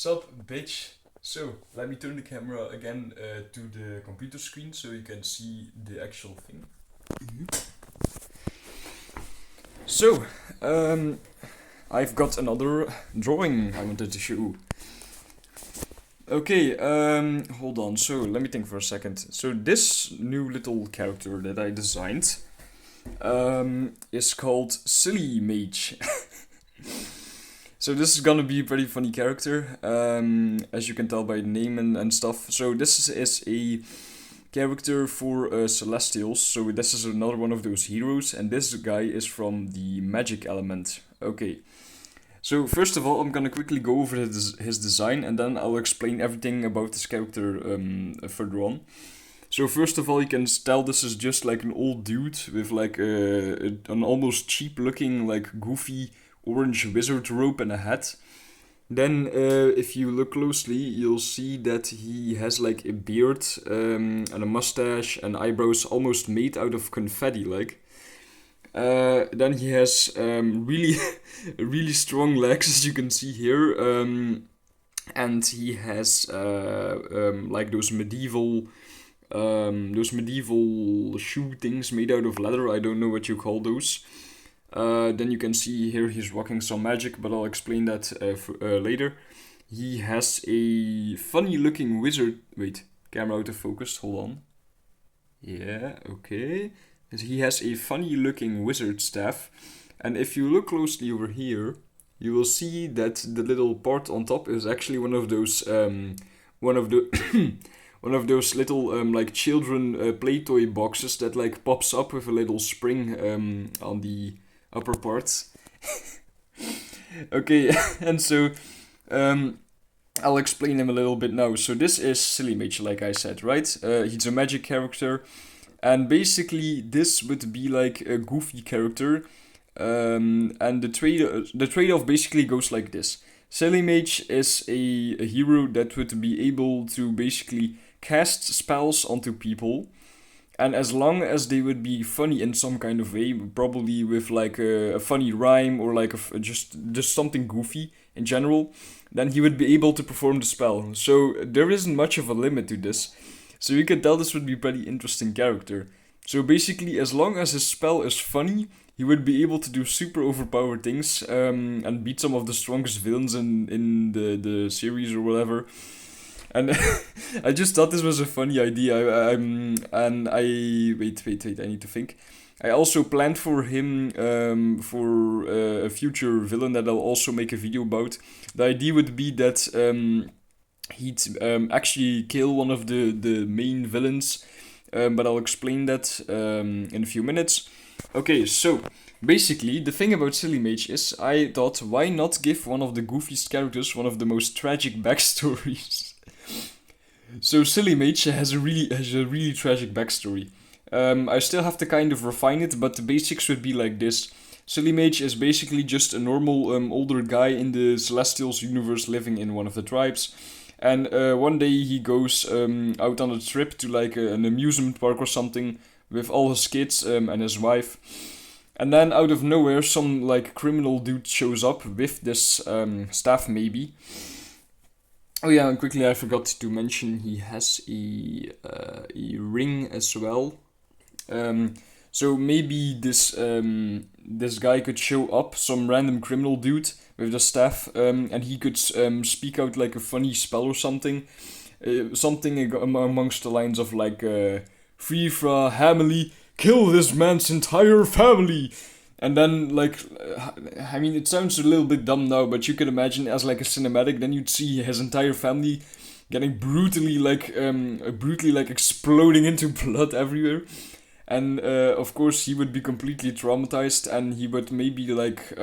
Sup, bitch. So, let me turn the camera again to the computer screen so you can see the actual thing. So, I've got another drawing I wanted to show. Okay, hold on. So, let me think for a second. So, this new little character that I designed is called Silly Mage. So this is gonna be a pretty funny character, as you can tell by the name and stuff. So this is a character for Celestials. So this is another one of those heroes, and this guy is from the magic element. Okay. So first of all, I'm gonna quickly go over his design, and then I'll explain everything about this character further on. So first of all, you can tell this is just like an old dude with like an almost cheap-looking, like goofy orange wizard robe and a hat. Then, if you look closely, you'll see that he has like a beard and a mustache and eyebrows almost made out of confetti, like. Then he has really, really strong legs, as you can see here, and he has like those medieval shoe things made out of leather. I don't know what you call those. Then you can see here he's rocking some magic, but I'll explain that later. He has a funny looking wizard. Wait, camera out of focus, hold on. Yeah, okay. He has a funny looking wizard staff. And if you look closely over here, you will see that the little part on top is actually one of those, one of the. One of those little like children play toy boxes that like pops up with a little spring on the upper parts. Okay, and so I'll explain him a little bit now. So this is Silly Mage, like I said, right? He's a magic character, and basically this would be like a goofy character. And the trade-off basically goes like this. Silly Mage is a hero that would be able to basically cast spells onto people, and as long as they would be funny in some kind of way, probably with like a funny rhyme or like just something goofy in general, then he would be able to perform the spell. So there isn't much of a limit to this. So you can tell this would be a pretty interesting character. So basically, as long as his spell is funny, he would be able to do super overpowered things and beat some of the strongest villains in the series or whatever. And I just thought this was a funny idea. Wait. I need to think. I also planned for him for a future villain that I'll also make a video about. The idea would be that he'd actually kill one of the main villains, but I'll explain that in a few minutes. Okay, so basically, the thing about Silly Mage is I thought, why not give one of the goofiest characters one of the most tragic backstories? So Silly Mage has a really tragic backstory. I still have to kind of refine it, but the basics would be like this. Silly Mage is basically just a normal older guy in the Celestials universe living in one of the tribes. And one day he goes out on a trip to like an amusement park or something with all his kids and his wife. And then out of nowhere, some like criminal dude shows up with this staff maybe. Oh yeah, and quickly I forgot to mention he has a ring as well. So maybe this guy could show up, some random criminal dude with the staff, and he could speak out like a funny spell or something, something amongst the lines of like "Free fra Hamily, kill this man's entire family." And then, like, I mean, it sounds a little bit dumb now, but you could imagine as like a cinematic, then you'd see his entire family getting brutally like exploding into blood everywhere. And of course, he would be completely traumatized, and he would maybe like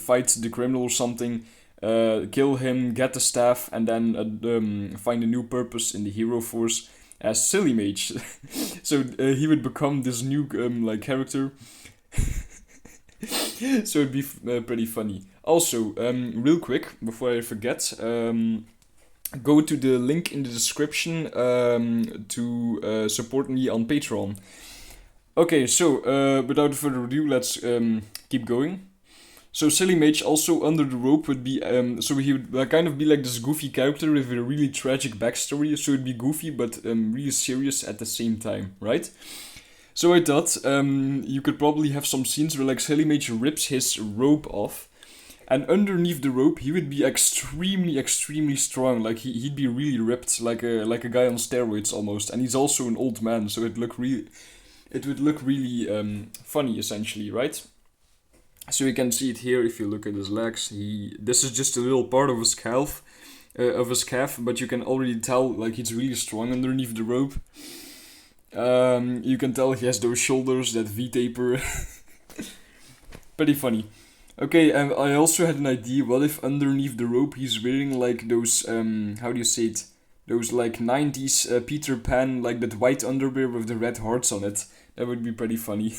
fight the criminal or something, kill him, get the staff, and then find a new purpose in the hero force as Silly Mage. So he would become this new like character. So it'd be pretty funny. Also, real quick, before I forget, go to the link in the description to support me on Patreon. Okay, so without further ado, let's keep going. So Silly Mage also under the rope would be so he would kind of be like this goofy character with a really tragic backstory. So it'd be goofy but really serious at the same time, right? So I thought you could probably have some scenes where like Silly Mage rips his rope off, and underneath the rope he would be extremely strong. Like he'd be really ripped, like a guy on steroids almost. And he's also an old man, so it would look really funny essentially, right? So you can see it here if you look at his legs. This is just a little part of his calf, but you can already tell like he's really strong underneath the rope. You can tell he has those shoulders, that V-taper. Pretty funny. Okay, and I also had an idea. What if underneath the rope he's wearing like those how do you say it? Those like 90s Peter Pan, like that white underwear with the red hearts on it. That would be pretty funny.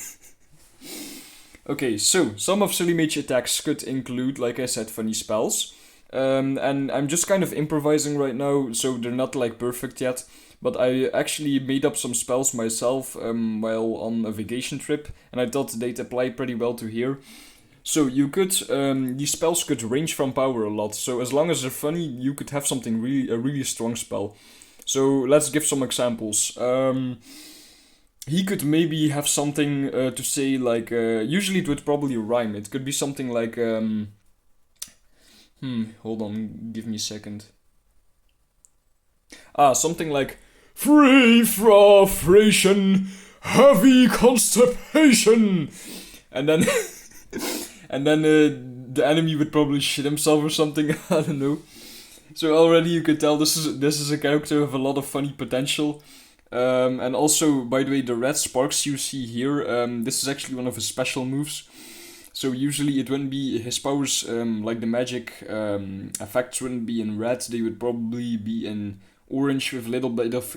Okay, so some of Silly Mage attacks could include, like I said, funny spells. And I'm just kind of improvising right now, so they're not like perfect yet. But I actually made up some spells myself while on a vacation trip, and I thought they'd apply pretty well to here. So you could, these spells could range from power a lot. So as long as they're funny, you could have something a really strong spell. So let's give some examples. He could maybe have something to say like, usually it would probably rhyme. It could be something like, hold on, give me a second. Something like, free frustration, heavy constipation, and then, and then the enemy would probably shit himself or something. I don't know. So already you could tell this is a character with a lot of funny potential. And also, by the way, the red sparks you see here, this is actually one of his special moves. So usually it wouldn't be his powers, like the magic effects wouldn't be in red. They would probably be in orange with a little bit of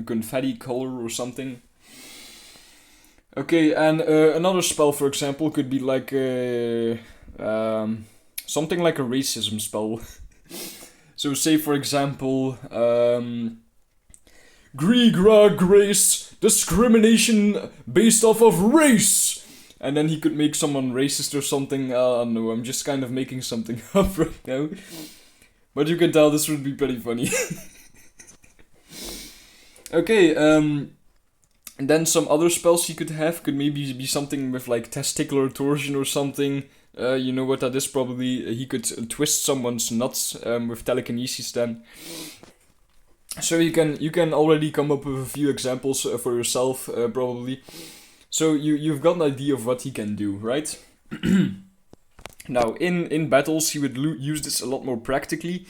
confetti color or something. Okay, and another spell, for example, could be like something like a racism spell. So say, for example, Grigra Grace, discrimination based off of race! And then he could make someone racist or something. I don't know, I'm just kind of making something up right now. But you can tell this would be pretty funny. Okay, and then some other spells he could have could maybe be something with like testicular torsion or something. You know what that is probably. He could twist someone's nuts with telekinesis then. So you can already come up with a few examples for yourself, probably. So you've got an idea of what he can do, right? Now, in battles, he would use this a lot more practically,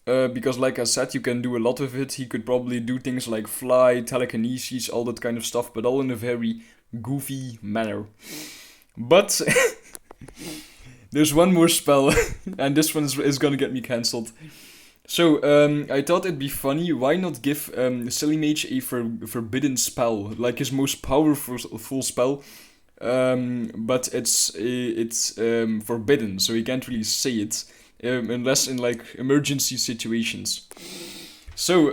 because like I said, you can do a lot of it. He could probably do things like fly, telekinesis, all that kind of stuff, but all in a very goofy manner. But there's one more spell, and this one is gonna get me cancelled. So, I thought it'd be funny, why not give Silly Mage a forbidden spell, like his most powerful spell, but it's forbidden, so he can't really say it, unless in like emergency situations. So,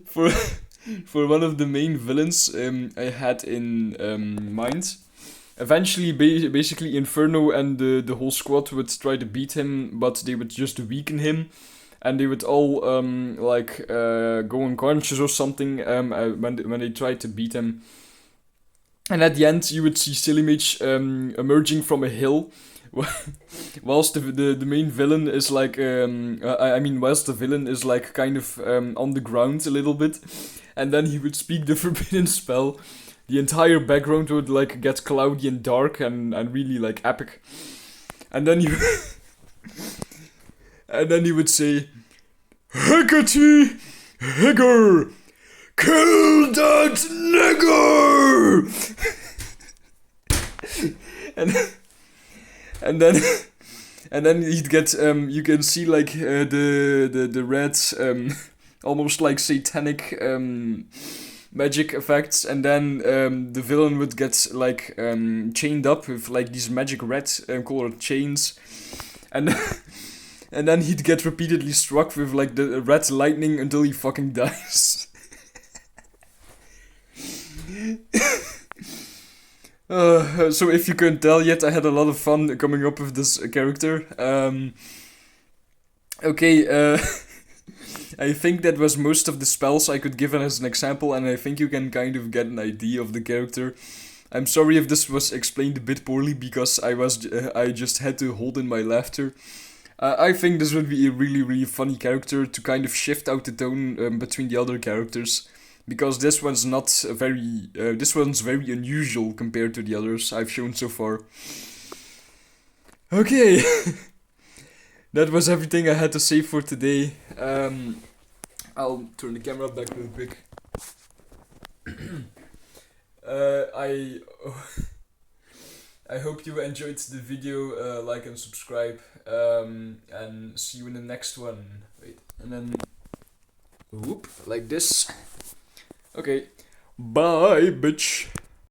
for one of the main villains I had in mind, eventually, basically, Inferno and the whole squad would try to beat him, but they would just weaken him, and they would all go unconscious or something when they tried to beat him. And at the end, you would see Silly Mage emerging from a hill, whilst the main villain is like whilst the villain is like kind of on the ground a little bit, and then he would speak the forbidden spell. The entire background would like get cloudy and dark and really like epic. And then you and then he would say, Hecate Higger, kill that nigger! and then he'd get you can see like the red almost like satanic magic effects, and then the villain would get like chained up with like these magic red colored chains, and and then he'd get repeatedly struck with like the red lightning until he fucking dies. So if you couldn't tell yet, I had a lot of fun coming up with this character. Okay, I think that was most of the spells I could give as an example, and I think you can kind of get an idea of the character. I'm sorry if this was explained a bit poorly because I just had to hold in my laughter. I think this would be a really really funny character to kind of shift out the tone between the other characters, because this one's very unusual compared to the others I've shown so far. Okay, that was everything I had to say for today. I'll turn the camera back real quick. I I hope you enjoyed the video. Like and subscribe. And see you in the next one. Wait, and then whoop like this. Okay, bye, bitch.